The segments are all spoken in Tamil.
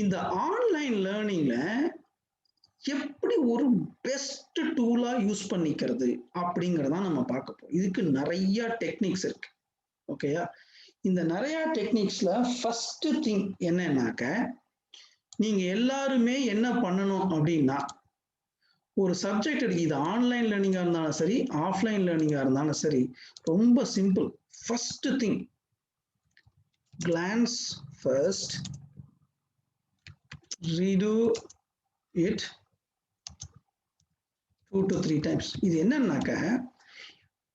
இந்த ஆன்லைன் லேர்னிங்ல எப்படி ஒரு பெஸ்ட் டூலா யூஸ் பண்ணிக்கிறது அப்படிங்கறத நம்ம பார்க்க போறோம். இதுக்கு நிறைய டெக்னிக்ஸ் இருக்கு. ஓகேயா? இந்த நிறைய டெக்னிக்ஸ்ல ஃபர்ஸ்ட் திங் என்னன்னாக்க, நீங்க எல்லாருமே என்ன பண்ணணும் அப்படின்னா, ஒரு சப்ஜெக்ட் இருக்கு. இது ஆன்லைன் லேர்னிங்கா இருந்தாலும் சரி, ஆஃப்லைன் லேர்னிங்கா இருந்தாலும் சரி, ரொம்ப simple. First thing, glance first, redo it 2 to 3 times. இது என்னன்னாக்க,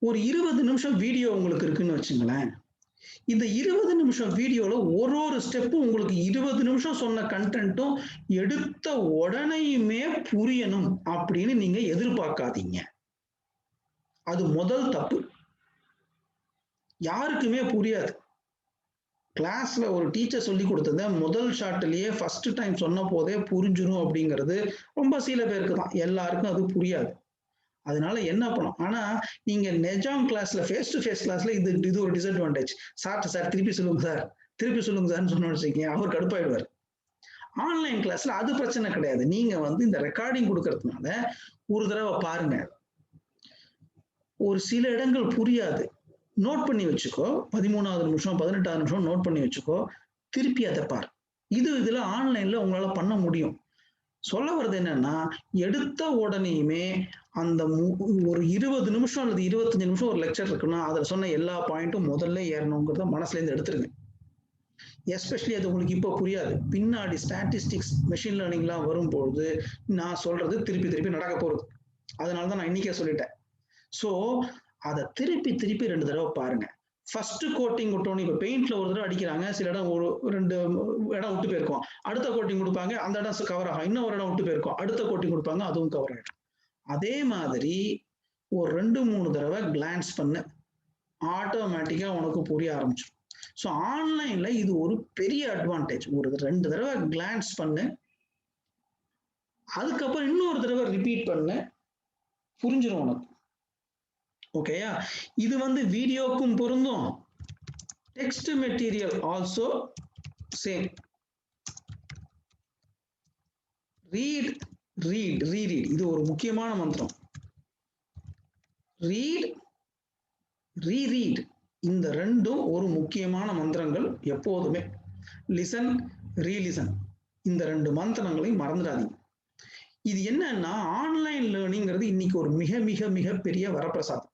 ஒரு 20 நிமிஷம் வீடியோ உங்களுக்கு இருக்குன்னு வச்சுங்களேன். இந்த 20 நிமிஷம் வீடியோல ஒரு ஸ்டெப்பும் உங்களுக்கு 20 நிமிஷம் சொன்ன கண்டென்ட்டும் எடுத்த உடனேயுமே புரியணும் அப்படின்னு நீங்க எதிர்பார்க்காதீங்க. அது முதல் தப்பு. யாருக்குமே புரியாது. கிளாஸ்ல ஒரு டீச்சர் சொல்லி கொடுத்தத முதல் ஷாட்லயே ஃபர்ஸ்ட் டைம் சொன்ன போதே புரிஞ்சிடும் அப்படிங்கிறது ரொம்ப சில பேருக்கு தான். எல்லாருக்கும் அது புரியாது. அதனால என்ன பண்ணும்? ஆனா நீங்க நெஜாம் கிளாஸ்ல ஃபேஸ் டு ஃபேஸ் கிளாஸ்ல இது ஒரு டிஸ்அட்வான்டேஜ். சார் திருப்பி சொல்லுங்க சார்னு சொன்னோம்னு வச்சுக்கோங்க, அவர் கடுப்பாயிடுவார். ஆன்லைன் கிளாஸ்ல அது பிரச்சனை கிடையாது. நீங்க இந்த ரெக்கார்டிங் கொடுக்கறதுனால ஒரு தடவை பாருங்க. ஒரு சில இடங்கள் புரியாது, நோட் பண்ணி வச்சுக்கோ. 13வது நிமிஷம் 18வது நிமிஷம் நோட் பண்ணி வச்சுக்கோ, திருப்பி அதை பாரு. இதுல ஆன்லைன்ல உங்களால பண்ண முடியும். சொல்ல வர்றது என்னன்னா, எடுத்த உடனேயுமே அந்த ஒரு 20 நிமிஷம் அல்லது 25 நிமிஷம் ஒரு லெக்சர் இருக்குன்னா அதுல சொன்ன எல்லா பாயிண்ட்டும் முதல்ல ஏறணுங்கிறத மனசுல இருந்து எடுத்துருங்க. எஸ்பெஷலி அது உங்களுக்கு இப்போ புரியாது. பின்னாடி ஸ்டாட்டிஸ்டிக்ஸ், மெஷின் லேர்னிங்லாம் வரும்பொழுது நான் சொல்றது திருப்பி நடக்க போறது. அதனாலதான் நான் இன்னைக்கே சொல்லிட்டேன். ஸோ அதை திருப்பி 2 தடவை பாருங்க. ஃபர்ஸ்ட் கோட்டிங் விட்டோன்னு, இப்போ பெயிண்ட்ல ஒரு தடவை அடிக்கிறாங்க, சில இடம் ஒரு 2 இடம் விட்டு போயிருக்கும். அடுத்த கோட்டிங் கொடுப்பாங்க, அந்த இடம் கவர் ஆகும். இன்னும் ஒரு இடம் விட்டு போயிருக்கும், அடுத்த கோட்டிங் கொடுப்பாங்க, அதுவும் கவர் ஆகிடும். அதே மாதிரி ஒரு 2-3 தடவை கிளான்ஸ் பண்ணு, ஆட்டோமேட்டிக்கா உனக்கு புரிய ஆரம்பிச்சிடும். ஸோ ஆன்லைன்ல இது ஒரு பெரிய அட்வான்டேஜ். ஒரு 2 தடவை கிளான்ஸ் பண்ணு, அதுக்கப்புறம் இன்னொரு தடவை ரிப்பீட் பண்ணு, புரிஞ்சிடும் உனக்கு. ஓகேயா? இது வீடியோக்கும் பொருந்தும், text material also same. Read இது ஒரு முக்கியமான மந்திரம். ரீட், ரீரீட், இந்த ரெண்டும் ஒரு முக்கியமான மந்திரங்கள் எப்போதுமே. லிசன், ரீலிசன், இந்த 2 மந்திரங்களையும் மறந்துடாதீங்க. இது என்னன்னா, ஆன்லைன் லேர்னிங்கிறது இன்னைக்கு ஒரு மிக மிக மிக பெரிய வரப்பிரசாதம்.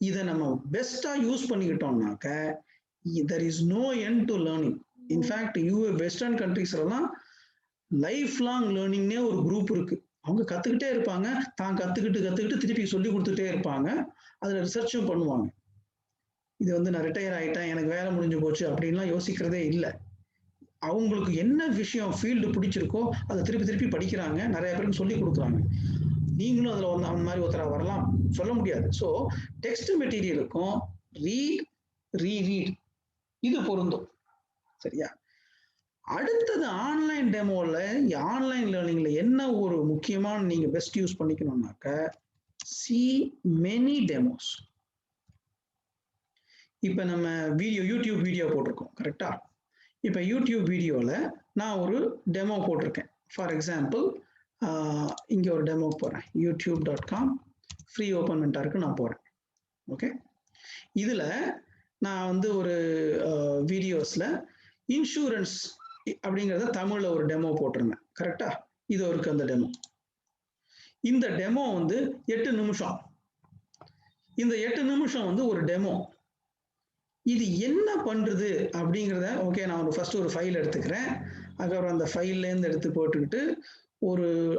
இதை நம்ம பெஸ்டா யூஸ் பண்ணிக்கிட்டோம்னாக்க, there is no end to learning. In fact western கண்ட்ரீஸ்லாம் லைஃப் லாங் லேர்னிங்னே ஒரு குரூப் இருக்கு. அவங்க கத்துக்கிட்டே இருப்பாங்க, தான் கத்துக்கிட்டு திருப்பி சொல்லி கொடுத்துட்டே இருப்பாங்க, அதுல ரிசர்ச்சும் பண்ணுவாங்க. இது நான் ரிட்டையர் ஆயிட்டேன், எனக்கு வேலை முடிஞ்சு போச்சு அப்படின்லாம் யோசிக்கிறதே இல்லை. அவங்களுக்கு என்ன விஷயம் ஃபீல்டு பிடிச்சிருக்கோ அதை திருப்பி படிக்கிறாங்க, நிறைய பேருக்கு சொல்லி கொடுக்குறாங்க. நீங்களும் அதுல அந்த மாதிரி ஒருத்தரா வரலாம், சொல்ல முடியாது. ஸோ டெக்ஸ்ட் மெட்டீரியலுக்கும் ரீட், ரீரீட் இது பொருந்தும். சரியா? அடுத்தது ஆன்லைன் டெமோல, ஆன்லைன் லேர்னிங்ல என்ன ஒரு முக்கியமான நீங்க பெஸ்ட் யூஸ் பண்ணிக்கணும்னாக்க, see many demos. இப்ப நம்ம யூடியூப் வீடியோ போட்டிருக்கோம், கரெக்டா? இப்ப யூடியூப் வீடியோல நான் ஒரு டெமோ போட்டிருக்கேன். ஃபார் எக்ஸாம்பிள், இங்க ஒரு டெமோ போறேன். youtube.com ஃப்ரீ ஓப்பன் மென்டாருக்கு நான் போறேன். ஓகே, இதுல நான் ஒரு வீடியோஸ்ல இன்சூரன்ஸ் அப்படிங்கிறத தமிழ்ல ஒரு டெமோ போட்டிருந்தேன், கரெக்டா? இது இருக்கு அந்த டெமோ. இந்த டெமோ 8 நிமிஷம். இந்த 8 நிமிஷம் ஒரு டெமோ. இது என்ன பண்றது அப்படிங்கிறத, ஓகே, நான் ஃபர்ஸ்ட் ஒரு ஃபைல் எடுத்துக்கிறேன். அதுக்கப்புறம் அந்த ஃபைல்ல இருந்து எடுத்து போட்டுக்கிட்டு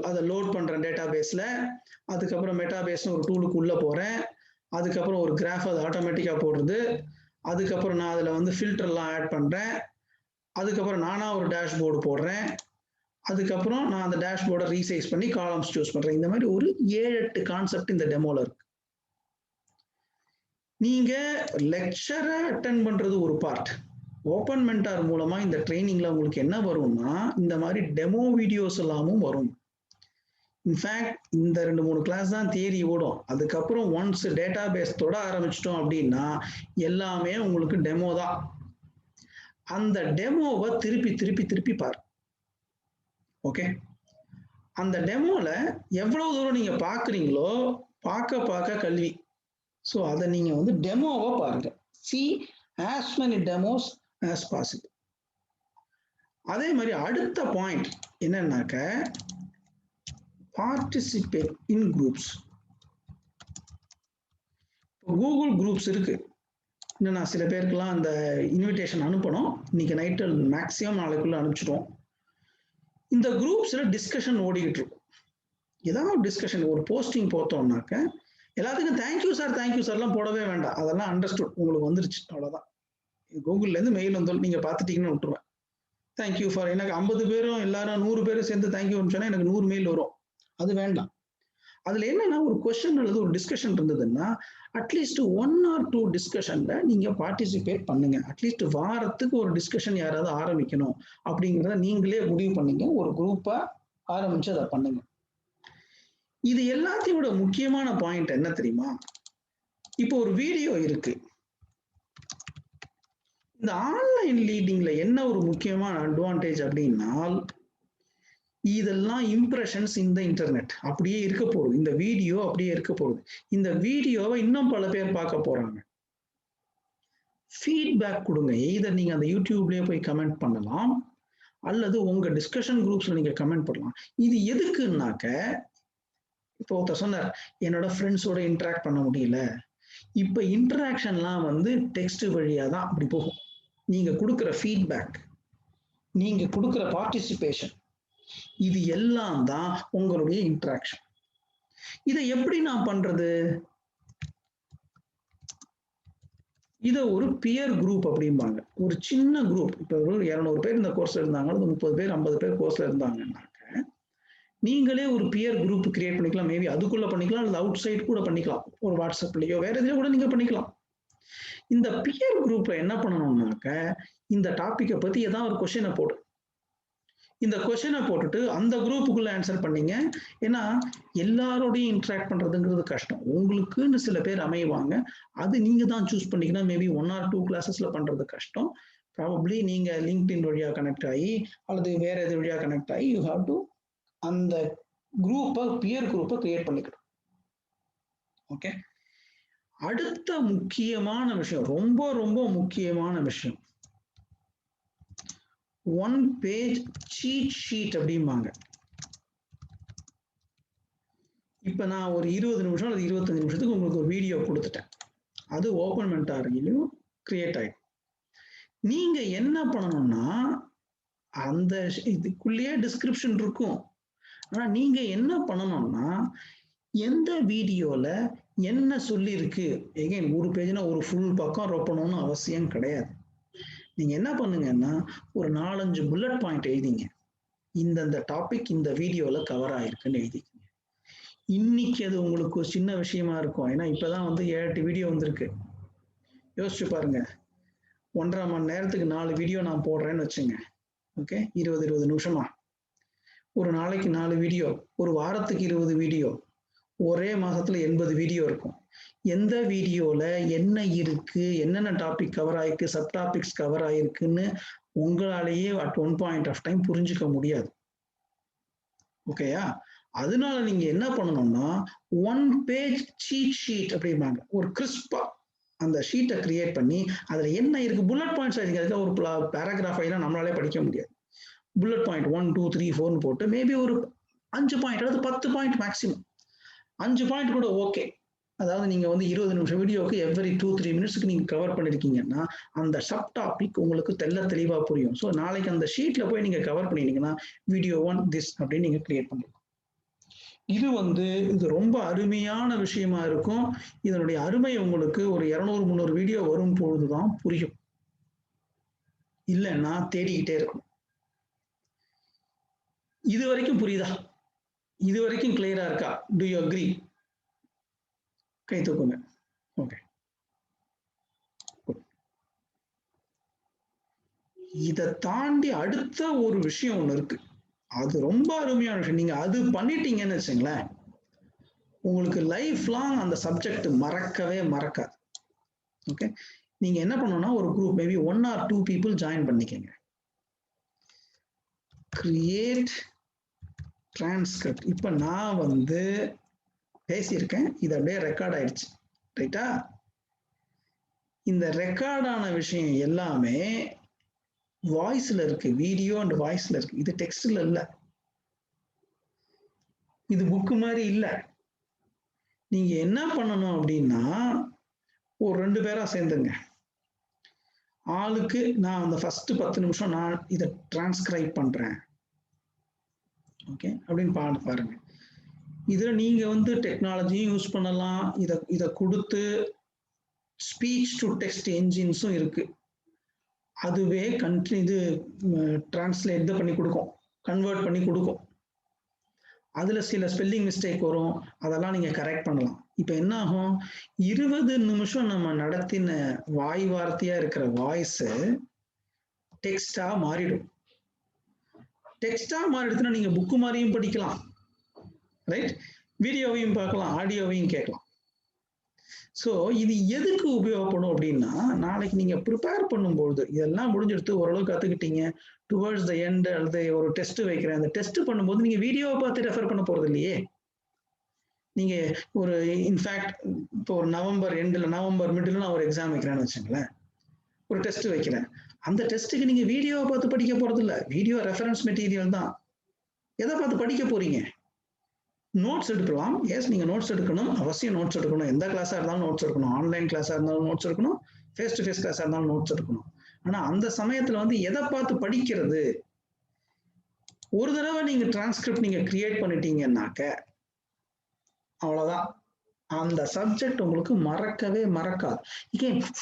அதை லோட் பண்றேன் டேட்டா பேஸ்ல. அதுக்கப்புறம் மெட்டாபேஸ்னு ஒரு டூலுக்கு உள்ள போறேன். அதுக்கப்புறம் ஒரு கிராஃப் அது ஆட்டோமேட்டிக்கா போடுறது. அதுக்கப்புறம் நான் அதுல ஃபில்டர்லாம் ஆட் பண்றேன். அதுக்கப்புறம் நானா ஒரு டேஷ்போர்டு போடுறேன். அதுக்கப்புறம் நான் அந்த டேஷ்போர்டை ரீசைஸ் பண்ணி காலம்ஸ் சூஸ் பண்றேன். இந்த மாதிரி ஒரு 7-8 கான்செப்ட் இந்த டெமோல இருக்கு. நீங்க லெக்சரை அட்டென்ட் பண்றது ஒரு பார்ட். ஓப்பன் மென்டார் மூலமா இந்த ட்ரைனிங்ல உங்களுக்கு என்ன வரும்னா, இந்த மாதிரி டெமோ வீடியோஸ் எல்லாமும் வரும். இன்ஃபேக்ட் இந்த 2-3 கிளாஸ் தான் தியரி ஓடும். அதுக்கப்புறம் ஒன்ஸ் டேட்டா பேஸ் தொட ஆரம்பிச்சிட்டோம் அப்படின்னா எல்லாமே உங்களுக்கு டெமோ தான். அந்த டெமோவை திருப்பி பாரு. ஓகே, அந்த டெமோல எவ்வளவு தூரம் நீங்க பாக்குறீங்களோ பார்க்க கல்வி. ஸோ அதை நீங்க வந்து டெமோவை பாருங்க. see as many demos as possible. அதே மாதிரி அடுத்த பாயிண்ட் என்னன்னாக்க participate in groups. Google groups இருக்கு. இன்னும் நான் சில பேருக்குலாம் அந்த இன்விடேஷன் அனுப்பணும். இன்னைக்கு நைட்டு மேக்ஸிமம் நாளைக்குள்ள அனுப்பிச்சிடுவோம். இந்த குரூப்ஸ்ல டிஸ்கஷன் ஓடிக்கிட்டு இருக்கும். ஏதாவது டிஸ்கஷன் ஒரு போஸ்டிங் போட்டோம்னாக்க எல்லாத்துக்கும் தேங்க்யூ சார்லாம் போடவே வேண்டாம். அதெல்லாம் அண்டர்ஸ்டுட், உங்களுக்கு வந்துருச்சு, அவ்வளோதான். கூகுள்லேருந்து மெயில் வந்தாலும் நீங்கள் பார்த்துட்டீங்கன்னு விட்டுருவேன். தேங்க்யூ ஃபார், எனக்கு 50 பேரும் எல்லாரும் 100 பேரும் சேர்ந்து தேங்க்யூ சொன்னா எனக்கு 100 மெயில் வரும். அது வேண்டாம். அதுல என்னன்னா ஒரு கொஸ்டின் அல்லது ஒரு டிஸ்கஷன் இருந்ததுன்னா அட்லீஸ்ட் 1 or 2 டிஸ்கஷன்ல நீங்க பார்ட்டிசிபேட் பண்ணுங்க. அட்லீஸ்ட் வாரத்துக்கு ஒரு டிஸ்கஷன் யாராவது ஆரம்பிக்கணும் அப்படிங்கிறத நீங்களே முடிவு பண்ணீங்க. ஒரு குரூப்பா ஆரம்பிச்சு அதை பண்ணுங்க. இது எல்லாத்தையும் விட முக்கியமான பாயிண்ட் என்ன தெரியுமா? இப்போ ஒரு வீடியோ இருக்கு. இந்த ஆன்லைன் லீடிங்ல என்ன ஒரு முக்கியமான அட்வான்டேஜ் அப்படின்னா, இதெல்லாம் இம்ப்ரெஷன்ஸ் இந்த இன்டர்நெட் அப்படியே இருக்க போகுது. இந்த வீடியோ அப்படியே இருக்க போகுது. இந்த வீடியோவை இன்னும் பல பேர் பார்க்க போறாங்க. ஃபீட்பேக் கொடுங்க. எய்தர் நீங்க அந்த யூடியூப்லயே போய் கமெண்ட் பண்ணலாம், அல்லது உங்க டிஸ்கஷன் குரூப்ஸ்ல நீங்க கமெண்ட் பண்ணலாம். இது எதுக்குன்னாக்க, இப்போ ஒருத்தர் சொன்னார் என்னோட ஃப்ரெண்ட்ஸோட இன்டராக்ட் பண்ண முடியல. இப்ப இன்டராக்ஷன்லாம் வந்து டெக்ஸ்ட் வழியா தான் அப்படி போகும். நீங்க கொடுக்குற ஃபீட்பேக், நீங்க கொடுக்குற பார்ட்டிசிபேஷன், இது எல்லாம் தான் உங்களுடைய இன்டராக்ஷன். இதை எப்படி நான் பண்றது? இத ஒரு பியர் குரூப் அப்படிம்பாங்க. ஒரு சின்ன குரூப். இப்போ ஒரு 200 பேர் இந்த கோர்ஸ்ல இருந்தாங்க, 30 பேர் 50 பேர் கோர்ஸ்ல இருந்தாங்கன்னாக்க நீங்களே ஒரு பியர் குரூப் கிரியேட் பண்ணிக்கலாம். மேபி அதுக்குள்ள பண்ணிக்கலாம், அல்லது அவுட் சைட் கூட பண்ணிக்கலாம். ஒரு வாட்ஸ்அப்லயோ வேற எதுலயோ கூட நீங்க பண்ணிக்கலாம். இந்த பியர் குரூப்ல என்ன பண்ணணும்னாக்க, இந்த டாபிக்கை பத்தி ஏதாவது ஒரு கொஸ்டினை போடு. இந்த கொஸ்டினை போட்டுட்டு அந்த குரூப்புக்குள்ள ஆன்சர் பண்ணீங்க. ஏன்னா எல்லாரோடையும் இன்டராக்ட் பண்றதுங்கிறது கஷ்டம். உங்களுக்குன்னு சில பேர் அமைவாங்க. அது நீங்க தான் சூஸ் பண்ணிக்கணும். மேபி 1 or 2 கிளாஸஸ்ல பண்றது கஷ்டம். ப்ராபப்ளி நீங்க லிங்க்டின் வழியா கனெக்ட் ஆகி அல்லது வேற எது வழியா கனெக்ட் ஆகி யூ ஹாவ் டு அந்த குரூப்பை, பியர் குரூப்பை கிரியேட் பண்ணிக்கணும். ஓகே, அடுத்த முக்கியமான விஷயம், ரொம்ப ரொம்ப முக்கியமான விஷயம், 1 page cheat sheet அப்படிம்பாங்க. இப்ப நான் ஒரு 20 நிமிஷம் அல்லது 25 நிமிஷத்துக்கு உங்களுக்கு ஒரு வீடியோ கொடுத்துட்டேன். அது ஓப்பன் மென்டாரிலையும் கிரியேட் ஆயிடும். நீங்க என்ன பண்ணணும்னா, அந்த இதுக்குள்ளேயே டிஸ்கிரிப்ஷன் இருக்கும். ஆனா நீங்க என்ன பண்ணணும்னா, எந்த வீடியோல என்ன சொல்லி இருக்கு, எகைன் ஒரு பேஜ்னா ஒரு ஃபுல் பக்கம் ரொப்பணும்னு அவசியம் கிடையாது. நீங்க என்ன பண்ணுங்கன்னா, ஒரு 4-5 புல்லட் பாயிண்ட் எழுதிங்க. இந்த டாபிக் இந்த வீடியோல கவர் ஆயிருக்குன்னு எழுதிக்கங்க. இன்னைக்கு அது உங்களுக்கு ஒரு சின்ன விஷயமா இருக்கும். ஏன்னா இப்பதான் வந்து 7-8 வீடியோ வந்திருக்கு. யோசிச்சு பாருங்க, 1.5 மணி நேரத்துக்கு 4 வீடியோ நான் போடுறேன்னு வச்சுங்க. ஓகே, 20 நிமிஷமா, ஒரு நாளைக்கு 4 வீடியோ, ஒரு வாரத்துக்கு 20 வீடியோ, ஒரே மாசத்துல 80 வீடியோ இருக்கும். எந்த வீடியோல என்ன இருக்கு, என்னென்ன டாபிக் கவர் ஆயிருக்கு, சப் டாபிக்ஸ் கவர் ஆயிருக்குன்னு உங்களாலேயே at one point of time புரிஞ்சுக்க முடியாது. ஓகேயா? அதனால நீங்க என்ன பண்ணணும்னா, 1 page cheat sheet அப்படிம்பாங்க. ஒரு கிறிஸ்பா அந்த ஷீட்டை கிரியேட் பண்ணி அதுல என்ன இருக்கு, புல்லட் பாயிண்ட்ஸ் எழுதிங்க. ஒரு பேராகிராஃப் எல்லாம் நம்மளாலே படிக்க முடியாது. புல்லட் பாயிண்ட் 1 2 3 4 போட்டு மேபி ஒரு 5 பாயிண்ட் அல்லது 10 பாயிண்ட் மேக்சிமம். 5 பாயிண்ட் கூட ஓகே. அதாவது நீங்க வந்து 20 நிமிஷம் வீடியோக்கு எவ்ரி 2-3 மினிட்ஸ்க்கு நீங்க கவர் பண்ணிருக்கீங்கன்னா அந்த சப் டாபிக் உங்களுக்கு தெளிவா புரியும். ஸோ நாளைக்கு அந்த ஷீட்ல போய் நீங்க கவர் பண்ணிட்டீங்கன்னா வீடியோ 1 திஸ் அப்படின்னு நீங்க கிரியேட் பண்ணலாம். இது ரொம்ப அருமையான விஷயமா இருக்கும். இதனுடைய அருமை உங்களுக்கு ஒரு 200-300 வீடியோ வரும் பொழுதுதான் புரியும். இல்லைன்னா தேடிக்கிட்டே இருக்கணும். இது வரைக்கும் புரியுதா? இது வரைக்கும் கிளியரா இருக்கா? To you agree? கை தூக்குங்க. ஓகே, இதை தாண்டி அடுத்த ஒரு விஷயம் ஒண்ணு இருக்கு. அது ரொம்ப அருமையான விஷயம். நீங்க அது பண்ணிட்டீங்கன்னு வச்சுங்களேன், உங்களுக்கு லைஃப் லாங் அந்த சப்ஜெக்ட் மறக்கவே மறக்காது. ஓகே, நீங்க என்ன பண்ணணும்னா ஒரு group maybe 1 or 2 people join பண்ணிக்கங்க. Create transcript. இப்ப நான் வந்து பேசியிருக்கேன், இது அப்படியே ரெக்கார்ட் ஆயிடுச்சு, ரைட்டா? இந்த ரெக்கார்டான விஷயம் எல்லாமே வாய்ஸ்ல இருக்கு, வீடியோ அண்ட் வாய்ஸ்ல இருக்கு. இது டெக்ஸ்ட்ல இல்ல, இது புக்கு மாதிரி இல்ல. நீங்க என்ன பண்ணணும் அப்படின்னா, ஒரு 2 பேரா சேர்ந்துங்க. ஆளுக்கு நான் அந்த ஃபர்ஸ்ட் 10 நிமிஷம் நான் இதை டிரான்ஸ்கிரைப் பண்றேன், ஓகே அப்படின்னு பாருங்க. இதுல நீங்க வந்து டெக்னாலஜியும் யூஸ் பண்ணலாம், இதை கொடுத்து ஸ்பீச் டு டெக்ஸ்ட் என்ஜின்ஸும் இருக்கு. அதுவே இது டிரான்ஸ்லேட் பண்ணி கொடுக்கும், கன்வெர்ட் பண்ணி கொடுக்கும். அதுல சில ஸ்பெல்லிங் மிஸ்டேக் வரும், அதெல்லாம் நீங்க கரெக்ட் பண்ணலாம். இப்ப என்ன ஆகும், 20 நிமிஷம் நம்ம நடத்தின வாய் வார்த்தையா இருக்கிற வாய்ஸ் டெக்ஸ்டா மாறிடும். டெக்ஸ்டா மாறிடுச்சுன்னா நீங்க புக்கு மாதிரியும் படிக்கலாம், ரைட்? வீடியோவையும் பார்க்கலாம், ஆடியோவையும் கேட்கலாம். ஸோ இது எதுக்கு உபயோகப்படும் அப்படின்னா, நாளைக்கு நீங்க ப்ரிப்பேர் பண்ணும்போது இதெல்லாம் முடிஞ்செடுத்து ஓரளவு கத்துக்கிட்டீங்க, டுவர்ட்ஸ் த எண்ட் அல்லது ஒரு டெஸ்ட் வைக்கிறேன், அந்த டெஸ்ட் பண்ணும்போது நீங்க வீடியோவை பார்த்து ரெஃபர் பண்ண போறது இல்லையே. நீங்க ஒரு இன்ஃபேக்ட் இப்போ ஒரு நவம்பர் எண்டில், நவம்பர் மிடில் நான் ஒரு எக்ஸாம் வைக்கிறேன்னு வச்சுங்களேன், ஒரு டெஸ்ட் வைக்கிறேன். அந்த டெஸ்ட்டுக்கு நீங்க வீடியோவை பார்த்து படிக்க போறது இல்லை, வீடியோ ரெஃபரன்ஸ் மெட்டீரியல் தான். எதை பார்த்து படிக்க போறீங்க? நோட்ஸ் எடுக்கலாம். எஸ், நீங்க நோட்ஸ் எடுக்கணும், அவசியம் நோட்ஸ் எடுக்கணும். எந்த கிளாஸா இருந்தாலும் நோட்ஸ் எடுக்கணும், ஆன்லைன் கிளாஸா இருந்தாலும் நோட்ஸ் எடுக்கணும், ஃபேஸ் டு ஃபேஸ் கிளாஸா இருந்தாலும் நோட்ஸ் எடுக்கணும். ஆனா அந்த சமயத்துல வந்து எதை பார்த்து படிக்கிறது? ஒரு தடவை நீங்க டிரான்ஸ்கிரிப்ட் நீங்க கிரியேட் பண்ணிட்டீங்கன்னாக்க அவ்வளவுதான், அந்த சப்ஜெக்ட் உங்களுக்கு மறக்கவே மறக்காது.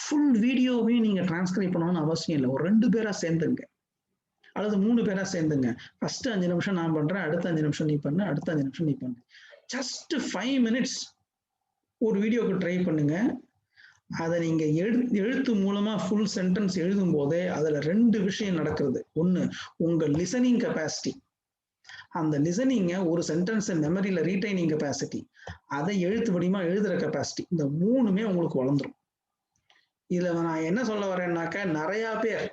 ஃபுல் வீடியோவையும் நீங்க டிரான்ஸ்கிரைப் பண்ணணும்னு அவசியம் இல்லை. ஒரு 2 பேரா சேர்ந்துங்க அல்லது 3 பேரா சேர்ந்துங்க. ஃபர்ஸ்ட் 5 நிமிஷம் நான் பண்றேன், அடுத்த 5 நிமிஷம் நீ பண்ணு, அடுத்த 5 நிமிஷம் நீ பண்ணு. ஜஸ்ட் 5 மினிட்ஸ் ஒரு வீடியோக்கு ட்ரை பண்ணுங்க. அதை நீங்க எழுத்து மூலமா ஃபுல் சென்டென்ஸ் எழுதும் போதே அதுல 2 விஷயம் நடக்கிறது. ஒண்ணு, உங்க லிசனிங் கெப்பாசிட்டி, அந்த லிசனிங்க ஒரு சென்டென்ஸ் மெமரியில ரீடைனிங் கெப்பாசிட்டி, அதை எழுத்து வடிவமா எழுதுற கெப்பாசிட்டி, இந்த 3மே உங்களுக்கு வளர்ந்துரும். இதுல நான் என்ன சொல்ல வரேன்னாக்க, நிறைய பேர்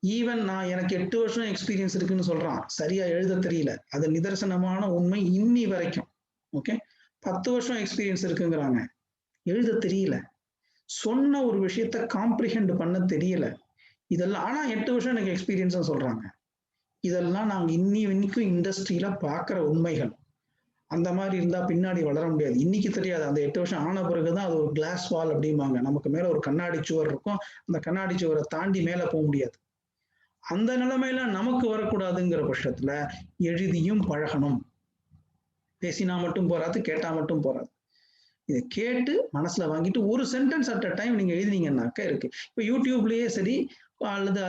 ஈவன் நான் எனக்கு 8 வருஷம் எக்ஸ்பீரியன்ஸ் இருக்குன்னு சொல்றான், சரியா எழுத தெரியல. அது நிதர்சனமான உண்மை இன்னி வரைக்கும். ஓகே, 10 வருஷம் எக்ஸ்பீரியன்ஸ் இருக்குங்கிறாங்க, எழுத தெரியல. சொன்ன ஒரு விஷயத்த காம்ப்ரிஹெண்ட் பண்ண தெரியல. இதெல்லாம் ஆனா 8 வருஷம் எனக்கு எக்ஸ்பீரியன்ஸ் சொல்றாங்க. இதெல்லாம் நாங்க இன்னைக்கும் இண்டஸ்ட்ரியில பாக்குற உண்மைகள். அந்த மாதிரி இருந்தா பின்னாடி வளர முடியாது. இன்னைக்கு தெரியாது, அந்த 8 வருஷம் ஆன பிறகுதான் அது ஒரு கிளாஸ் வால் அப்படிம்பாங்க. நமக்கு மேல ஒரு கண்ணாடி சுவர் இருக்கும், அந்த கண்ணாடி சுவரை தாண்டி மேல போக முடியாது. அந்த நிலைமையில நமக்கு வரக்கூடாதுங்கிற பட்சத்துல எழுதியும் பழகணும். பேசினா மட்டும் போறாது, கேட்டா மட்டும் போறாது. இதை கேட்டு மனசுல வாங்கிட்டு ஒரு சென்டென்ஸ் அட் அ டைம் நீங்க எழுதினீங்கன்னாக்க இருக்கு. இப்ப யூடியூப்லயே சரி, அல்லது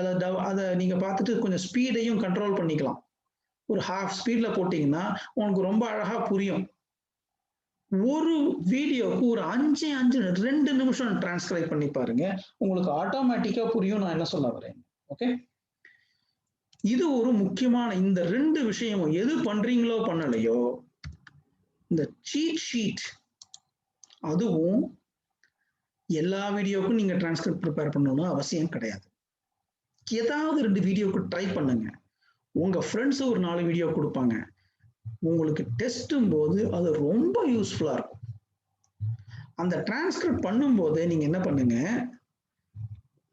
அதை நீங்க பார்த்துட்டு கொஞ்சம் ஸ்பீடையும் கண்ட்ரோல் பண்ணிக்கலாம். ஒரு ஹாஃப் ஸ்பீட்ல போட்டீங்கன்னா உங்களுக்கு ரொம்ப அழகா புரியும். ஒரு வீடியோக்கு ஒரு 2 நிமிஷம் டிரான்ஸ்கிரைப் பண்ணி பாருங்க, உங்களுக்கு ஆட்டோமேட்டிக்கா புரியும் நான் என்ன சொல்ல வரேன். ஓகே, இது ஒரு முக்கியமான இந்த 2 விஷயமும் எது பண்றீங்களோ பண்ணலையோ, இந்த சீட் ஷீட் அதுவும் எல்லா வீடியோக்கும் நீங்க டிரான்ஸ்கிரிப்ட் ப்ரிப்பேர் பண்ணணும்னு அவசியம் கிடையாது. ஏதாவது 2 வீடியோக்கு ட்ரை பண்ணுங்க. உங்க ஃப்ரெண்ட்ஸ் ஒரு 4 வீடியோ கொடுப்பாங்க, உங்களுக்கு டெஸ்டும் போது அது ரொம்ப யூஸ்ஃபுல்லா இருக்கும். அந்த டிரான்ஸ்கிரிப்ட் பண்ணும்போது நீங்க என்ன பண்ணுங்க,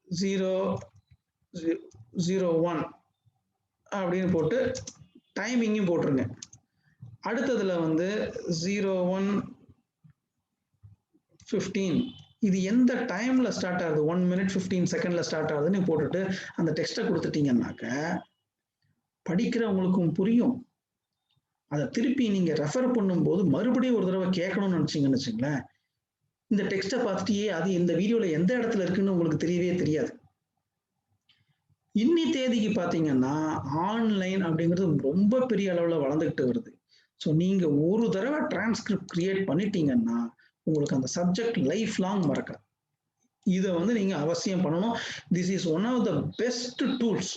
001 அப்படின்னு போட்டு டைமிங்கும் போட்டுருங்க. அடுத்ததுல வந்து 01:15, இது எந்த டைம்ல ஸ்டார்ட் ஆகுது, 1 minute 15 செகண்ட்ல ஸ்டார்ட் ஆகுதுன்னு போட்டுட்டு அந்த டெக்ஸ்ட்டை கொடுத்துட்டீங்கன்னாக்க படிக்கிறவங்களுக்கும் புரியும். அதை திருப்பி நீங்க ரெஃபர் பண்ணும்போது மறுபடியும் ஒரு தடவை கேட்கணும்னு நினைச்சீங்கன்னு வச்சுங்களேன், இந்த டெக்ஸ்ட்டை பார்த்துட்டே அது இந்த வீடியோல எந்த இடத்துல இருக்குன்னு உங்களுக்கு தெரியவே தெரியாது. இன்னி தேதிக்கு பாத்தீங்கன்னா ஆன்லைன் அப்படிங்கிறது ரொம்ப பெரிய அளவுல வளர்ந்துகிட்டு வருது. ஸோ நீங்க ஒரு தடவை டிரான்ஸ்கிரிப்ட் கிரியேட் பண்ணிட்டீங்கன்னா உங்களுக்கு அந்த சப்ஜெக்ட் லைஃப் லாங் மறக்காது. இதை வந்து நீங்க அவசியம் பண்ணணும். This is one of the best tools.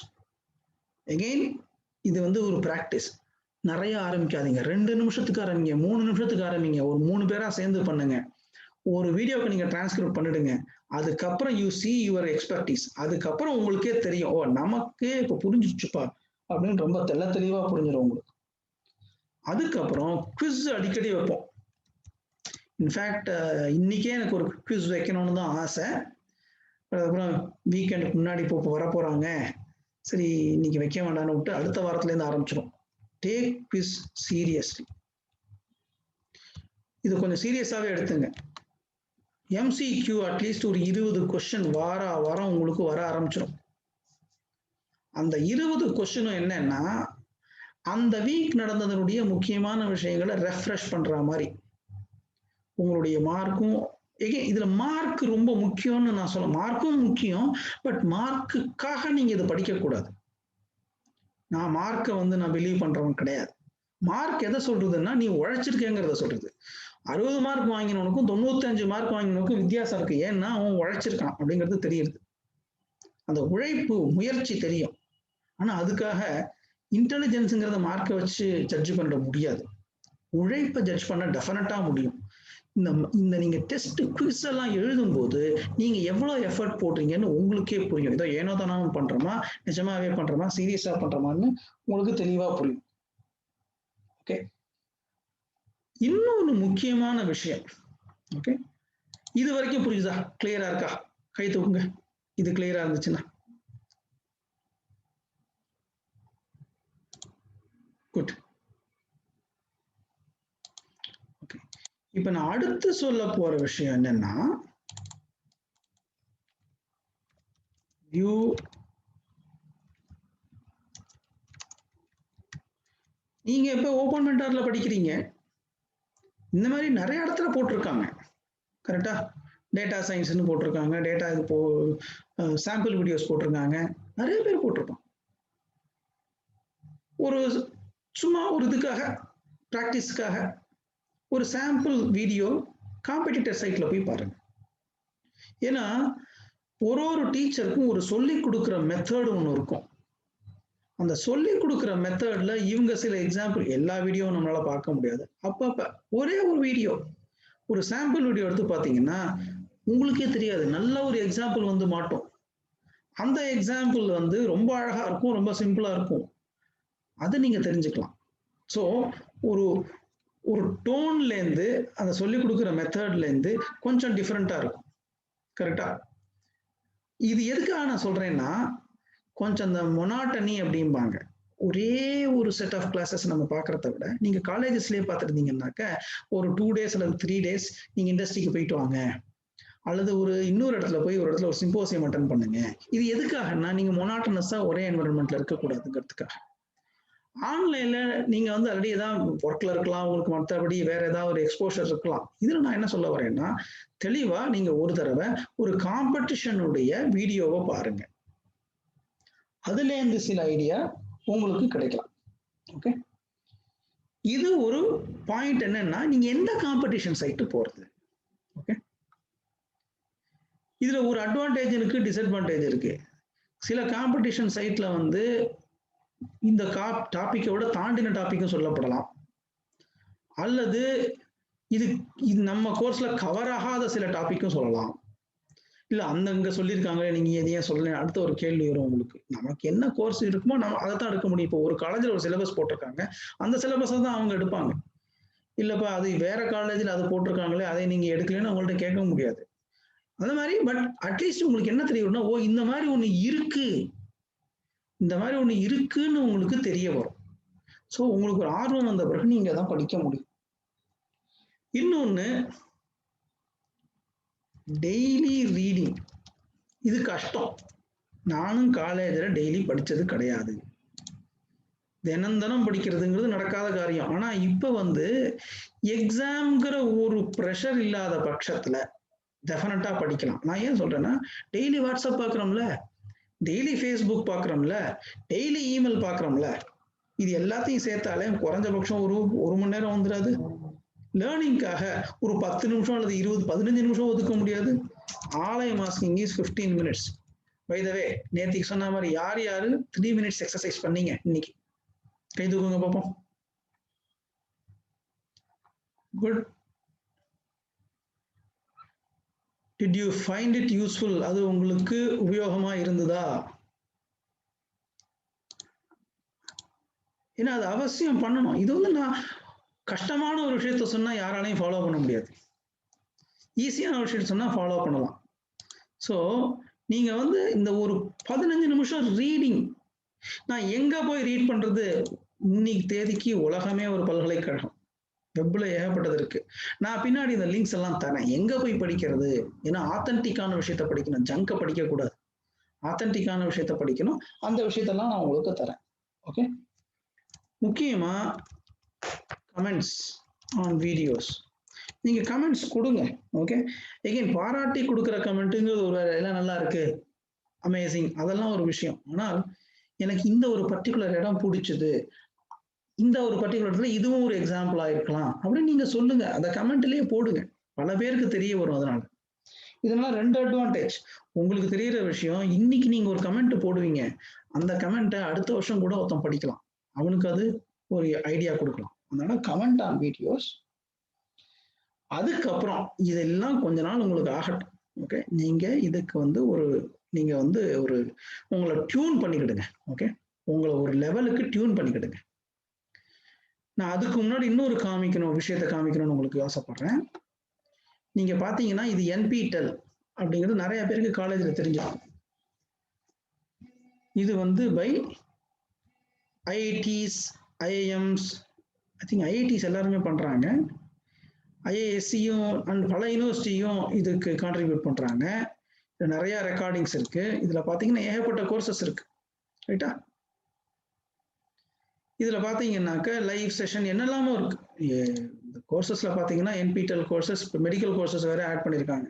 Again இது வந்து ஒரு பிராக்டிஸ். நிறைய ஆரம்பிக்காதீங்க, 2 நிமிஷத்துக்கு ஆரம்பிங்க, 3 நிமிஷத்துக்கு ஆரம்பிங்க, ஒரு 3 பேரா சேர்ந்து பண்ணுங்க. ஒரு வீடியோக்கு நீங்க டிரான்ஸ்கிரிப்ட் பண்ணிடுங்க. அதுக்கப்புறம் யூ சி யுவர் எக்ஸ்பர்டீஸ். அதுக்கப்புறம் உங்களுக்கே தெரியும், ஓ நமக்கே இப்ப புரிஞ்சிச்சுப்பா அப்படின்னு ரொம்ப தெளிவா புரிஞ்சிடும் உங்களுக்கு. அதுக்கப்புறம் குவிஸ் அடிக்கடி வைப்போம். இன்ஃபேக்ட் இன்னைக்கே எனக்கு ஒரு குவிஸ் வைக்கணும்னு தான் ஆசை. அதுக்கப்புறம் வீக்கெண்டுக்கு முன்னாடி இப்போ வர போறாங்க, சரி இன்னைக்கு வைக்க வேண்டாம்னு விட்டு அடுத்த வாரத்துலேருந்து ஆரம்பிச்சிடும். Take quiz seriously. இது கொஞ்சம் சீரியஸாகவே எடுத்துங்க. எம்சிக்யூ அட்லீஸ்ட் ஒரு 20 கொஸ்டின் வாரம் உங்களுக்கு வர ஆரம்பிச்சிடும். அந்த 20 கொஸ்டினும் என்னன்னா, அந்த வீக் நடந்ததனுடைய முக்கியமான விஷயங்களை ரெஃப்ரெஷ் பண்ற மாதிரி. உங்களுடைய மார்க்கும் இதுல மார்க் ரொம்ப முக்கியம்னு நான் சொல்ல, மார்க்கும் முக்கியம், பட் மார்க்குக்காக நீங்க இதை படிக்க கூடாது. நான் மார்க்கை நான் பிலீவ் பண்றவன் கிடையாது. மார்க் எதை சொல்றதுன்னா, நீ உழைச்சிருக்கேங்கிறத சொல்றது. 60 மார்க் வாங்கினவனுக்கும் 95 மார்க் வாங்கினவனுக்கும் வித்தியாசம் இருக்கு. ஏன்னா அவன் உழைச்சிருக்கான் அப்படிங்கிறது தெரியுது. அந்த உழைப்பு முயற்சி தெரியும். ஆனா அதுக்காக இன்டெலிஜென்ஸுங்கிறத மார்க்கை வச்சு ஜட்ஜ் பண்ண முடியாது. உழைப்பை ஜட்ஜ் பண்ண டெஃபினட்டா முடியும். இந்த நீங்க டெஸ்ட் குவிஸ் எல்லாம் எழுதும் போது நீங்க எவ்வளவு எஃபர்ட் போடுறீங்கன்னு உங்களுக்கே புரியும். ஏதோ ஏனோ தானோ பண்றோமா, நிஜமாவே பண்றோமா, சீரியஸா பண்றோமான்னு உங்களுக்கு தெளிவா புரியும். ஓகே, இன்னொரு முக்கியமான விஷயம். ஓகே, இது வரைக்கும் புரியுதா? கிளியரா இருக்கா? கை தூக்குங்க இது கிளியரா இருந்துச்சுன்னா. குட். ஓகே, இப்ப நான் அடுத்து சொல்ல போற விஷயம் என்னன்னா, வியூ நீங்க இப்ப ஓபன் மென்டார்ல படிக்கிறீங்க, இந்த மாதிரி நிறைய இடத்துல போட்டிருக்காங்க. கரெக்டா? டேட்டா சயின்ஸ்னு போட்டிருக்காங்க, டேட்டா இது சாம்பிள் வீடியோஸ் போட்டிருக்காங்க, நிறைய பேர் போட்டிருப்பாங்க. ஒரு சும்மா ஒரு இதுக்காக, பிராக்டிஸ்க்காக ஒரு சாம்பிள் வீடியோ காம்படிட்டர் சைட்ல போய் பாருங்க. ஏன்னா ஒரு டீச்சருக்கும் ஒரு சொல்லி கொடுக்குற மெத்தட் ஒன்று இருக்கும். அந்த சொல்லி கொடுக்குற மெத்தட்ல இவங்க சில எக்ஸாம்பிள், எல்லா வீடியோவும் நம்மளால பார்க்க முடியாது, அப்பப்ப ஒரே ஒரு வீடியோ, ஒரு சாம்பிள் வீடியோ எடுத்து பார்த்தீங்கன்னா உங்களுக்கே தெரியாது, நல்ல ஒரு எக்ஸாம்பிள் மாட்டோம். அந்த எக்ஸாம்பிள் ரொம்ப அழகா இருக்கும், ரொம்ப சிம்பிளா இருக்கும். அதை நீங்க தெரிஞ்சுக்கலாம். ஸோ ஒரு ஒரு டோன்ல இருந்து அதை சொல்லிக் கொடுக்குற மெத்தட்ல இருந்து கொஞ்சம் டிஃப்ரெண்டா இருக்கும். கரெக்டா? இது எதுக்காக நான் சொல்றேன்னா, கொஞ்சம் அந்த மொனாட்டனி அப்படிம்பாங்க, ஒரே ஒரு செட் ஆஃப் கிளாஸஸ் நம்ம பார்க்கறத விட, நீங்க காலேஜஸ்லயே பார்த்துருந்தீங்கன்னாக்க ஒரு 2 டேஸ் அல்லது 3 டேஸ் நீங்க இண்டஸ்ட்ரிக்கு போயிட்டு வாங்க, அல்லது இன்னொரு இடத்துல போய் ஒரு இடத்துல ஒரு சிம்போசியம் அட்டன் பண்ணுங்க. இது எதுக்காகன்னா, நீங்க மொனாட்டனஸா ஒரே என்வரன்மெண்ட்ல இருக்கக்கூடாதுங்கிறதுக்காக. ஆன்லைன்ல நீங்க ஆல்ரெடி ஏதாவது ஒர்க்ல இருக்கலாம், உங்களுக்கு மற்றபடி வேற ஏதாவது ஒரு எக்ஸ்போஷர் இருக்கலாம். இதுல நான் என்ன சொல்ல வரேன்னா, தெளிவா நீங்க ஒரு தடவை ஒரு காம்படிஷனுடைய வீடியோவை பாருங்க, அதுல இருந்து சில ஐடியா உங்களுக்கு கிடைக்கலாம். ஓகே, இது ஒரு பாயிண்ட். என்னன்னா, நீங்க எந்த காம்படிஷன் சைட்டு போறது. ஓகே, இதுல ஒரு அட்வான்டேஜ் இருக்கு, டிஸ்அட்வான்டேஜ் இருக்கு. சில காம்படிஷன் சைட்ல இந்த டாபிக்கை விட தாண்டின டாபிக்கும் சொல்லப்படலாம், அல்லது இது நம்ம கோர்ஸ்ல கவர் ஆகாத சில டாபிக்கும் சொல்லலாம். இல்ல அங்க சொல்லியிருக்காங்களே, நீங்க எதையும் சொல்லல, அடுத்த ஒரு கேள்வி வரும் உங்களுக்கு. நமக்கு என்ன கோர்ஸ் இருக்குமோ நம்ம அதை தான் எடுக்க முடியும். இப்போ ஒரு காலேஜில் ஒரு சிலபஸ் போட்டிருக்காங்க, அந்த சிலபஸை தான் அவங்க எடுப்பாங்க. இல்லப்பா அது வேற காலேஜில் அது போட்டிருக்காங்களே, அதை நீங்க எடுக்கலன்னு அவங்கள்ட்ட கேட்க முடியாது. அந்த மாதிரி பட் அட்லீஸ்ட் உங்களுக்கு என்ன தெரியும்னா, ஓ இந்த மாதிரி ஒண்ணு இருக்கு, இந்த மாதிரி ஒண்ணு இருக்குன்னு உங்களுக்கு தெரிய வரும். ஸோ உங்களுக்கு ஒரு ஆர்வம் வந்த பிறகு நீங்க தான் படிக்க முடியும். இன்னொன்னு, டெய்லி ரீடிங். இது கஷ்டம். நானும் காலேஜ்ல டெய்லி படிச்சது கிடையாது. தினம் படிக்கிறதுங்கிறது நடக்காத காரியம். ஆனா இப்ப எக்ஸாம்ங்கிற ஒரு ப்ரெஷர் இல்லாத பட்சத்துல டெஃபினட்டா படிக்கலாம். நான் ஏன் சொல்றேன்னா, டெய்லி வாட்ஸ்அப் பார்க்குறோம்ல, டெய்லி ஃபேஸ்புக் பார்க்குறோம்ல, டெய்லி இமெயில் பார்க்குறோம்ல, இது எல்லாத்தையும் சேர்த்தாலே குறைஞ்சபட்சம் ஒரு மணி நேரம் வந்துடாது. லேர்னிங்காக ஒரு 10 நிமிஷம் அல்லது 15 நிமிஷம் ஒதுக்க முடியாது. All I am asking is 15 minutes. By the way, நேத்திக்கு சொன்ன மாதிரி யாரு 3 minutes எக்ஸசைஸ் பண்ணீங்க இன்னைக்கு? கை தூக்குங்க பார்ப்போம். Good. Did you find it useful? அது உங்களுக்கு உபயோகமா இருந்ததா? ஏன்னா அது அவசியம் பண்ணணும். இது வந்து நான் கஷ்டமான ஒரு விஷயத்த சொன்னா யாராலையும் ஃபாலோ பண்ண முடியாது. ஈஸியான ஒரு விஷயத்த சொன்னா ஃபாலோ பண்ணலாம். ஸோ நீங்க வந்து இந்த ஒரு 15 நிமிஷம் ரீடிங், நான் எங்க போய் ரீட் பண்றது? இன்னைக்கு தேதிக்கு உலகமே ஒரு பல்கலைக்கழகம். வெப்ல ஏகப்பட்டது இருக்கு. நான் பின்னாடி இந்த லிங்க்ஸ் எல்லாம் தரேன். எங்க போய் படிக்கிறது? ஏன்னா ஆத்தென்டிக்கான விஷயத்த படிக்கணும். ஜங்க படிக்க கூடாது. ஆத்தென்டிக்கான விஷயத்த படிக்கணும். அந்த விஷயத்தெல்லாம் நான் உங்களுக்கு தரேன். ஓகே. முக்கியமா கமெண்ட்ஸ் ஆன் வீடியோஸ். நீங்க கமெண்ட்ஸ் கொடுங்க. ஓகே. எகைன் பாராட்டி கொடுக்குற கமெண்ட்டுங்கிறது ஒரு எல்லாம் நல்லா இருக்கு, அமேசிங், அதெல்லாம் ஒரு விஷயம். ஆனால் எனக்கு இந்த ஒரு பர்டிகுலர் இடம் பிடிச்சது, இந்த ஒரு பர்டிகுலர் இடத்துல இதுவும் ஒரு எக்ஸாம்பிள் ஆயிருக்கலாம் அப்படின்னு நீங்க சொல்லுங்க. அந்த கமெண்ட்லயே போடுங்க. பல பேருக்கு தெரிய வரும் அதனால. இதனால 2 அட்வான்டேஜ். உங்களுக்கு தெரியிற விஷயம், இன்னைக்கு நீங்க ஒரு கமெண்ட் போடுவீங்க. அந்த கமெண்ட்ட அடுத்த வருஷம் கூட ஒருத்தன் படிக்கலாம். அவனுக்கு அது ஒரு ஐடியா கொடுக்கலாம். அதனால கமெண்ட் ஆன் வீடியோஸ். அதுக்கப்புறம் இதெல்லாம் கொஞ்ச நாள் உங்களுக்கு ஆகட்டும். ஓகே. நீங்க இதுக்கு வந்து நீங்க வந்து உங்களை டியூன் பண்ணிக்கிடுங்க. ஓகே. உங்களை ஒரு லெவலுக்கு டியூன் பண்ணிக்கிடுங்க. நான் அதுக்கு முன்னாடி இன்னொரு விஷயத்தை காமிக்கணும்னு உங்களுக்கு ஆசைப்படுறேன். நீங்க பாத்தீங்கன்னா இது NPTEL அப்படிங்கிறது நிறைய பேருக்கு காலேஜ்ல தெரிஞ்சிருக்கும். இது வந்து by IITs, IIMs, I think IITs எல்லாருமே பண்றாங்க. IISCயும் அண்ட் பல யூனிவர்சிட்டியும் இதுக்கு கான்ட்ரிபியூட் பண்றாங்க. நிறைய ரெக்கார்டிங்ஸ் இருக்கு. இதுல பாத்தீங்கன்னா ஏகப்பட்ட கோர்சஸ் இருக்கு. ரைட்டா? இதுல பாத்தீங்கன்னாக்க லைவ் செஷன் என்னெல்லாமோ இருக்கு. இந்த கோர்சஸ்ல பாத்தீங்கன்னா NPTEL கோர்சஸ், மெடிக்கல் கோர்சஸ் வேற ஆட் பண்ணிருக்காங்க.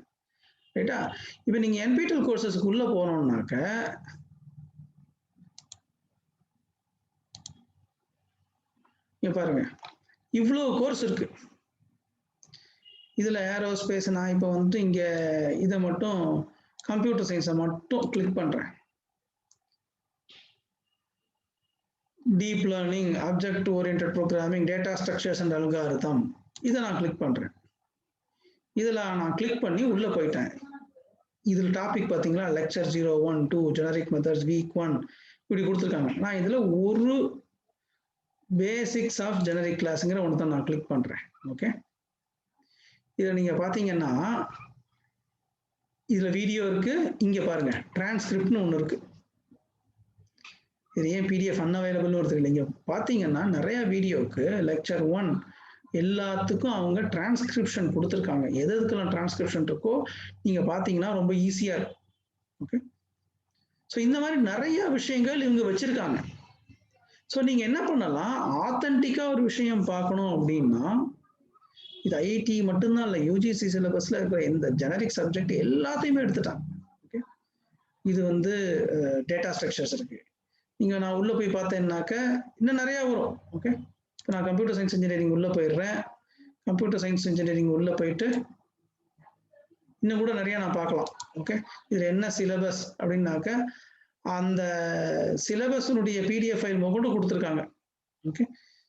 ரைட்டா? இப்ப நீங்க NPTEL கோர்சஸ்க்கு உள்ள போனோம்னாக்க இங்க பாருங்க, இவ்வளவு கோர்ஸ் இருக்கு. இதுல ஏரோஸ்பேஸ், நான் இப்ப வந்து இங்க இதை மட்டும் கம்ப்யூட்டர் சயின்ஸை மட்டும் கிளிக் பண்றேன். Deep learning, object oriented programming, data structures and algorithm, இதை நான் கிளிக் பண்றேன். இதுல நான் கிளிக் பண்ணி உள்ள போயிட்டேன். இதுல டாபிக் பாத்தீங்களா, லெக்சர் 0, 1, 2, ஜெனரிக் மெத்தட்ஸ், வீக் 1 இப்படி கொடுத்துருக்காங்க. நான் இதுல ஒரு பேசிக்ஸ் ஆஃப் ஜெனரிக் கிளாஸ்ங்கிற ஒன்று தான் நான் கிளிக் பண்றேன். ஓகே. இதுல நீங்க பாத்தீங்கன்னா இதுல வீடியோ இருக்கு. இங்க பாருங்க டிரான்ஸ்கிரிப்ட்னு ஒண்ணு இருக்கு. இது ஏன் PDF அன்அவைலபிள்னு ஒருத்தர் இல்லை. இங்க பாத்தீங்கன்னா நிறைய வீடியோக்கு லெக்சர் 1 எல்லாத்துக்கும் அவங்க டிரான்ஸ்கிரிப்ஷன் கொடுத்துருக்காங்க. எதுக்கெல்லாம் டிரான்ஸ்கிரிப்ஷன் இருக்கோ நீங்க பாத்தீங்கன்னா ரொம்ப ஈஸியா இருக்கும். ஓகே. ஸோ இந்த மாதிரி நிறைய விஷயங்கள் இவங்க வச்சிருக்காங்க. ஸோ நீங்க என்ன பண்ணலாம், ஆத்தென்டிக்கா ஒரு விஷயம் பார்க்கணும் அப்படின்னா இது IIT மட்டும்தான் இல்லை, UGC சிலபஸ்ல இருக்கிற எந்த ஜெனரிக் சப்ஜெக்ட் எல்லாத்தையுமே எடுத்துட்டாங்க. ஓகே. இது வந்து டேட்டா ஸ்ட்ரக்சர்ஸ் இருக்கு. நீங்க நான் உள்ள போய் பார்த்தேன்னாக்க இன்னும் நிறைய வரும். ஓகே. இப்போ நான் கம்ப்யூட்டர் சயின்ஸ் இன்ஜினியரிங் உள்ள போயிடுறேன். கம்ப்யூட்டர் சயின்ஸ் இன்ஜினியரிங் உள்ள போயிட்டு இன்னும் கூட நிறைய நான் பார்க்கலாம். ஓகே. இதுல என்ன சிலபஸ் அப்படின்னாக்க அந்த சிலபஸினுடைய PDF ஃபைல் முதல்ல கொடுத்துருக்காங்க. ஓகே.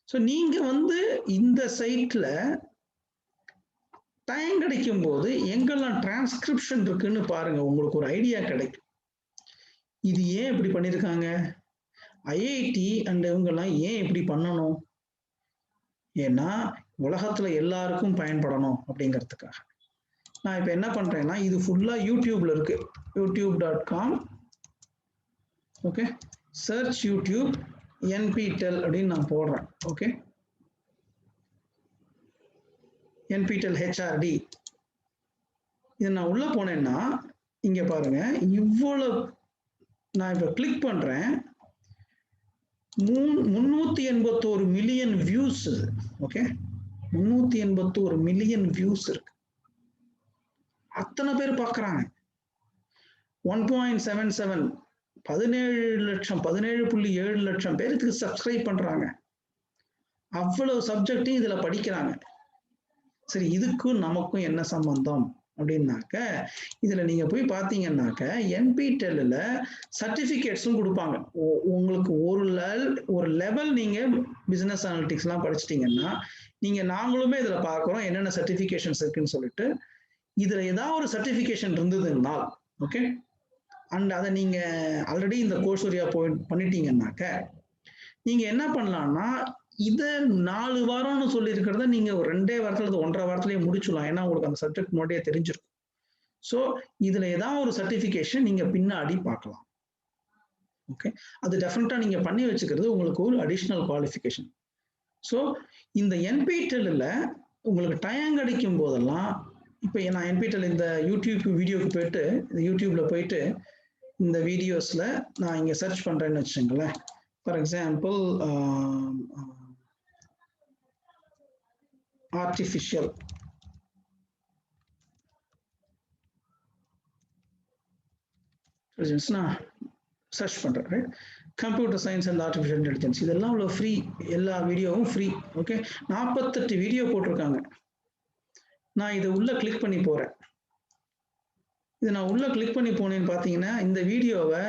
ஸோ நீங்க வந்து இந்த சைட்ல டைம் கிடைக்கும் போது எங்கெல்லாம் டிரான்ஸ்கிரிப்ஷன் இருக்குன்னு பாருங்க, உங்களுக்கு ஒரு ஐடியா கிடைக்கும். இது ஏன் இப்படி பண்ணிருக்காங்க, IIT அண்ட் இவங்கெல்லாம் ஏன் இப்படி பண்ணணும், ஏன்னா உலகத்துல எல்லாருக்கும் பயன்படணும் அப்படிங்கிறதுக்காக. நான் இப்ப என்ன பண்றேன்னா இது ஃபுல்லா யூடியூப்ல இருக்கு. youtube.com. Okay. Search YouTube NPTEL அப்படின்னு நான் போடுறேன். ஓகே. NPTEL HRD. இது நான் உள்ள போனேன்னா இங்க பாருங்க, இவ்வளவு நான் இப்ப கிளிக் பண்றேன். 381 million views. Okay. 381 million views இருக்கு. அத்தனை பேர் பார்க்கறாங்க. 1.77 17.7 லட்சம் பேருக்கு சப்ஸ்கிரைப் பண்றாங்க. அவ்வளவு சப்ஜெக்டையும் இதுல படிக்கிறாங்க. சரி, இதுக்கும் நமக்கும் என்ன சம்பந்தம் அப்படின்னாக்க, இதுல நீங்க போய் பாத்தீங்கன்னாக்க NPTEL சர்டிபிகேட்ஸும் கொடுப்பாங்க. உங்களுக்கு ஒரு லெவல் நீங்க பிசினஸ் அனாலிட்டிக்ஸ் எல்லாம் படிச்சிட்டீங்கன்னா நீங்க, நாங்களுமே இதுல பாக்குறோம் என்னென்ன சர்டிபிகேஷன்ஸ் இருக்குன்னு சொல்லிட்டு, இதுல ஏதாவது ஒரு சர்டிபிகேஷன் இருந்ததுன்னா ஓகே, அண்ட் அதை நீங்க ஆல்ரெடி இந்த கோர்ஸ் வழியா பண்ணிட்டீங்கன்னாக்க நீங்க என்ன பண்ணலாம்னா இதை 4 வாரம்னு சொல்லி இருக்கிறத நீங்க ஒரு 2 வாரத்துல 1.5 வாரத்திலேயே முடிச்சுலாம். ஏன்னா உங்களுக்கு அந்த சப்ஜெக்ட் முன்னாடியே தெரிஞ்சிருக்கும். ஸோ இதுல ஏதாவது ஒரு சர்டிபிகேஷன் நீங்க பின்னாடி பார்க்கலாம். ஓகே, அது டெஃபினட்டா நீங்க பண்ணி வச்சுக்கிறது உங்களுக்கு ஒரு அடிஷனல் குவாலிஃபிகேஷன். ஸோ இந்த என்பிடெல்ல உங்களுக்கு டைம் கிடைக்கும் போதெல்லாம், இப்போ நான் என்பிடெல் இந்த யூடியூப் வீடியோக்கு போயிட்டு இந்த யூடியூப்ல போயிட்டு இந்த வீடியோஸ்ல நான் இங்க சர்ச் பண்றேன்னு வச்சுங்களேன். ஃபார் எக்ஸாம்பிள் ஆர்டிஃபிஷியல் இன்டெலிஜென்ஸ்னா சர்ச் பண்றேன், right? Computer science and artificial intelligence இதெல்லாம் அவ்வளோ ஃப்ரீ, எல்லா வீடியோவும் ஃப்ரீ. ஓகே, 48 வீடியோ போட்டிருக்காங்க. நான் இதை உள்ள கிளிக் பண்ணி போறேன். இது நான் உள்ள கிளிக் பண்ணி போனேன்னு பார்த்தீங்கன்னா இந்த வீடியோவை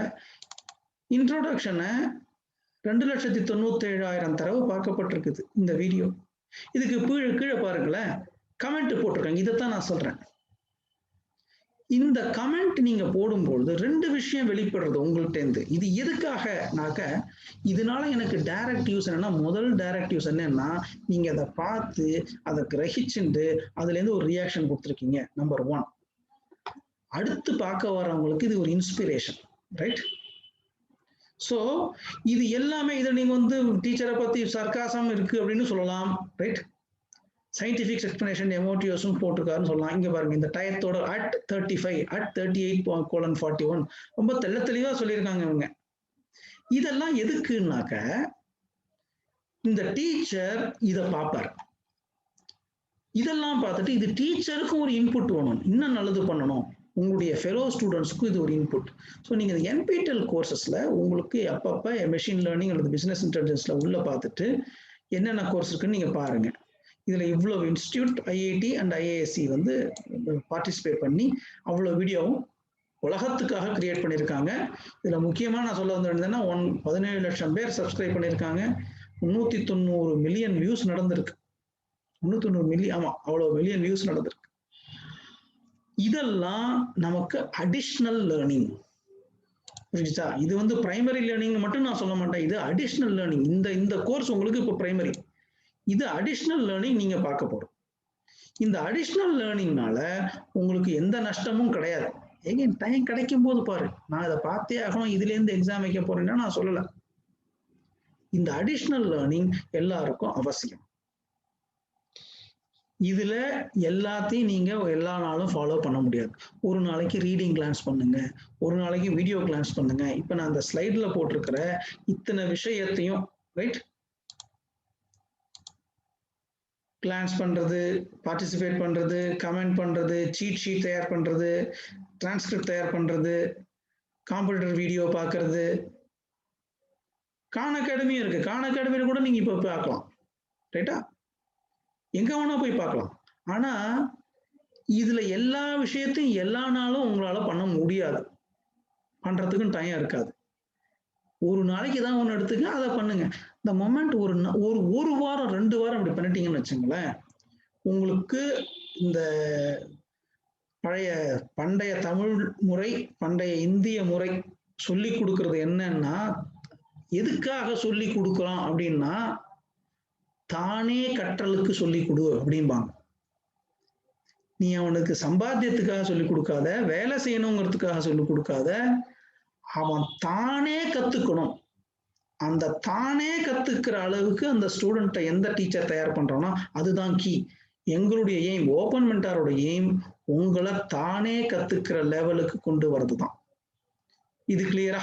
இன்ட்ரோடக்ஷனை 2,97,000 தடவை பார்க்கப்பட்டிருக்குது இந்த வீடியோ. இதுக்கு கீழே பாருங்களேன், கமெண்ட் போட்டிருக்காங்க. இதைத்தான் நான் சொல்றேன். இந்த கமெண்ட் நீங்க போடும்பொழுது 2 விஷயம் வெளிப்படுறது உங்கள்கிட்ட இருந்து. இது எதுக்காகனாக்க, இதனால எனக்கு டைரக்ட் யூஸ் என்னன்னா, முதல் டைரக்ட் யூஸ் என்னன்னா, நீங்க அதை பார்த்து அதை கிரகிச்சுட்டு அதுல இருந்து ஒரு ரியாக்ஷன் கொடுத்துருக்கீங்க, நம்பர் 1. அடுத்து பார்க்க வரவங்களுக்கு இது ஒரு இன்ஸ்பிரேஷன், ரைட்? ஸோ இது எல்லாமே இதை நீங்க வந்து டீச்சரை பத்தி சர்க்காசம் இருக்கு அப்படின்னு சொல்லலாம், ரைட்? சயின்டிபிக் எக்ஸ்பிளனேஷன் எமோட்டிவ்ஸும் போட்டிருக்காருன்னு சொல்லலாம். இங்க பாருங்க, இந்த டயத்தோட at 35 at 38:41 ரொம்ப தெளிவா சொல்லியிருக்காங்க இவங்க. இதெல்லாம் எதுக்குன்னாக்க, இந்த டீச்சர் இதை பார்ப்பார். இதெல்லாம் பார்த்துட்டு இது டீச்சருக்கும் ஒரு இன்புட் வேணும், இன்னும் நல்லது பண்ணணும், உங்களுடைய ஃபெலோ ஸ்டூடெண்ட்ஸ்க்கும் இது ஒரு இன்புட். ஸோ நீங்க என்பிடெல் கோர்சஸ்ல உங்களுக்கு அப்பப்போ மெஷின் லேர்னிங் அல்லது பிசினஸ் இன்டெலிஜென்ஸ்ல உள்ள பார்த்துட்டு என்னென்ன கோர்ஸ் இருக்குன்னு நீங்க பாருங்க. இதுல இவ்வளவு இன்ஸ்டிடியூட், ஐஐடி அண்ட் ஐஏஎஸ்சி வந்து பார்ட்டிசிபேட் பண்ணி அவ்வளவு வீடியோவும் உலகத்துக்காக கிரியேட் பண்ணியிருக்காங்க. இதுல முக்கியமா நான் சொல்ல வந்திருந்தேன்னா 17 லட்சம் பேர் சப்ஸ்கிரைப் பண்ணியிருக்காங்க. 390 மில்லியன் வியூஸ் நடந்திருக்கு. 390 மில்லியன், ஆமா, அவ்வளவு மில்லியன் வியூஸ் நடந்திருக்கு. இதெல்லாம் நமக்கு அடிஷ்னல் லேர்னிங், புரிஞ்சுச்சா? இது வந்து பிரைமரி லேர்னிங் மட்டும் நான் சொல்ல மாட்டேன், இது அடிஷ்னல் லேர்னிங். இந்த கோர்ஸ் உங்களுக்கு இப்போ பிரைமரி, இது அடிஷ்னல் லேர்னிங் நீங்க பார்க்க போறோம். இந்த அடிஷ்னல் லேர்னிங்னால உங்களுக்கு எந்த நஷ்டமும் கிடையாது. ஏங்க டைம் கிடைக்கும் போது பாரு, நான் இதை பார்த்தே ஆகணும், இதுல இருந்து எக்ஸாம் வைக்க போறேன்னா நான் சொல்லல. இந்த அடிஷ்னல் லேர்னிங் எல்லாருக்கும் அவசியம். இதுல எல்லாத்தையும் நீங்க எல்லா நாளும் ஃபாலோ பண்ண முடியாது. ஒரு நாளைக்கு ரீடிங் கிளான்ஸ் பண்ணுங்க, ஒரு நாளைக்கு வீடியோ கிளான்ஸ் பண்ணுங்க. இப்ப நான் அந்த ஸ்லைட்ல போட்டிருக்கிற இத்தனை விஷயத்தையும், ரைட், கிளான்ஸ் பண்றது, பார்ட்டிசிபேட் பண்றது, கமெண்ட் பண்றது, சீட் ஷீட் தயார் பண்றது, டிரான்ஸ்கிரிப்ட் தயார் பண்றது, காம்படிட்டர் வீடியோ பார்க்கறது, கான் அகாடமியும் இருக்கு. கான் அகாடமியில கூட நீங்க இப்ப பார்க்கலாம், ரைட்டா? எங்க வேணா போய் பார்க்கலாம். ஆனா இதுல எல்லா விஷயத்தையும் எல்லா நாளும் உங்களால பண்ண முடியாது, பண்றதுக்கும் டைம் இருக்காது. ஒரு நாளைக்கு தான் ஒண்ணு எடுத்துக்க, அதை பண்ணுங்க. இந்த மொமெண்ட் ஒரு வாரம் 2 வாரம் அப்படி பண்ணிட்டீங்கன்னு வச்சுங்களேன், உங்களுக்கு இந்த பண்டைய தமிழ் முறை, பண்டைய இந்திய முறை சொல்லி கொடுக்கறது என்னன்னா, எதுக்காக சொல்லி கொடுக்குறோம் அப்படின்னா, தானே கற்றலுக்கு சொல்லி கொடு அப்படிம்பாங்க. நீ அவனுக்கு சம்பாத்தியத்துக்காக சொல்லி கொடுக்காத, வேலை செய்யணுங்கிறதுக்காக சொல்லி கொடுக்காத, அவன் தானே கத்துக்கணும். அந்த தானே கத்துக்கிற அளவுக்கு அந்த ஸ்டூடெண்ட்டை எந்த டீச்சர் தயார் பண்றோம்னா அதுதான் கீ. எங்களுடைய எய்ம், ஓபன் மென்டாரோட எய்ம் உங்களை தானே கத்துக்கிற லெவலுக்கு கொண்டு வரதுதான். இது கிளியரா?